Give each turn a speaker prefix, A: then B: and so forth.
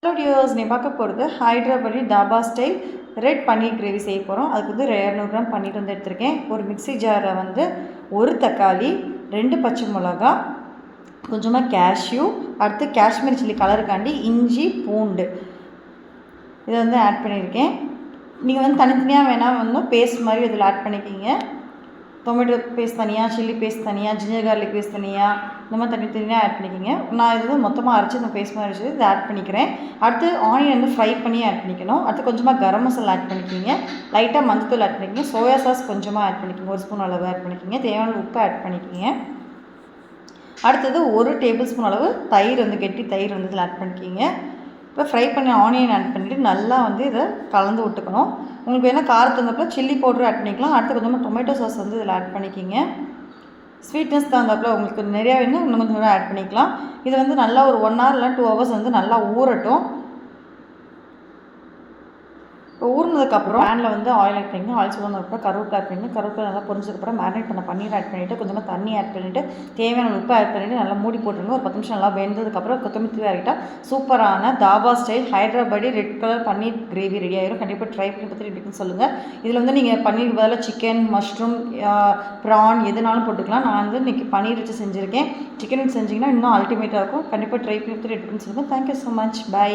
A: Hello tears, நீ பார்க்க போகிறது ஹைதராபாடி தாபா ஸ்டைல் ரெட் பன்னீர் கிரேவி செய்ய போகிறோம். அதுக்கு வந்து 200 கிராம் பன்னீர் வந்து எடுத்திருக்கேன். ஒரு மிக்ஸி ஜாரை வந்து ஒரு தக்காளி, 2 பச்சை மிளகா, கொஞ்சமாக கேஷ்யூ, அடுத்து காஷ்மீர் சில்லி கலருக்காண்டி இஞ்சி பூண்டு இதை வந்து ஆட் பண்ணியிருக்கேன். நீங்கள் வந்து தனித்தனியாக வேணால் வந்து பேஸ்ட் மாதிரி இதில் ஆட் பண்ணிக்கிங்க. டொமேட்டோ பேஸ்ட் தனியாக, சில்லி பேஸ்ட் தனியாக, ஜிஞ்சர் கார்லிக் பேஸ்ட் தனியாக, இந்த மாதிரி தனித்தனியாக ஆட் பண்ணிக்கோங்க. நான் இது வந்து மொத்தமாக அரைச்சி இந்த பேஸ்ட் மாதிரி அரைச்சி இதை ஆட் பண்ணிக்கிறேன். அடுத்து ஆனியன் வந்து ஃப்ரை பண்ணி ஆட் பண்ணிக்கணும். அடுத்து கொஞ்சமாக கரம் மசாலா ஆட் பண்ணிக்கிங்க, லைட்டாக மஞ்சத்தூள் ஆட் பண்ணிக்கிங்க, சோயா சாஸ் கொஞ்சமாக ஆட் பண்ணிக்கிங்க, 1 ஸ்பூன் அளவு ஆட் பண்ணிக்கிங்க, தேவையான உப்பு ஆட் பண்ணிக்கிங்க. அடுத்தது 1 டேபிள் ஸ்பூன் அளவு தயிர் வந்து கெட்டி தயிர் வந்து இதில் ஆட் பண்ணிக்கிங்க. இப்போ ஃப்ரை பண்ணி ஆனியன் ஆட் பண்ணிவிட்டு நல்லா வந்து இதை கலந்து விட்டுக்கணும். உங்களுக்கு வேணால் காரத்து வந்தப்போ சில்லி பவுடர் ஆட் பண்ணிக்கலாம். அடுத்து கொஞ்சமாக டொமேட்டோ சாஸ் வந்து இதில் ஆட் பண்ணிக்கிங்க. ஸ்வீட்னஸ் தகுந்தாப்பில் உங்களுக்கு நிறையா வேணும் இன்னும் கொஞ்சம் ஆட் பண்ணிக்கலாம். இது வந்து நல்லா ஒரு 1 hour இல்லை 2 hours வந்து நல்லா ஊறட்டும். இப்போ ஊறினதுக்கப்புறம் பேனில் வந்து ஆயில் ஆட் பண்ணிங்க. ஆயில் சூடானதுக்கப்புறம் கருவேப்பிலை ஆட் பண்ணிங்க. கருவேப்பிலை நல்லா பொரிஞ்சதுக்கப்புறம் மேரினேட் பண்ண பன்னீர் ஆட் பண்ணிவிட்டு கொஞ்சமாக தண்ணி ஆட் பண்ணிவிட்டு தேவையான உப்பு ஆட் பண்ணிவிட்டு நல்லா மூடி போட்டுருங்க. ஒரு 10 நிமிஷம் நல்லா வெந்ததுக்கப்புறம் கொத்தமல்லி தூவி இறக்கிட்டால் சூப்பரான dhaba style Hyderabadi red colour paneer gravy ready ஆயிரும். கண்டிப்பாக ட்ரை பண்ணி பார்த்துட்டு எப்படின்னு சொல்லுங்கள். இதில் வந்து நீங்கள் பன்னீர் பதிலாக சிக்கன், மஷ்ரூம், ப்ரான் எதுனாலும் போட்டுக்கலாம். நான் வந்து இன்றைக்கி பன்னீர் வச்சு செஞ்சுருக்கேன். சிக்கன் வச்சு செஞ்சிங்கன்னா இன்னும் அல்டிமேட்டாக இருக்கும். கண்டிப்பாக ட்ரை பண்ணி பார்த்துட்டு எப்படின்னு சொல்லுங்கள். Thank you so much. பை.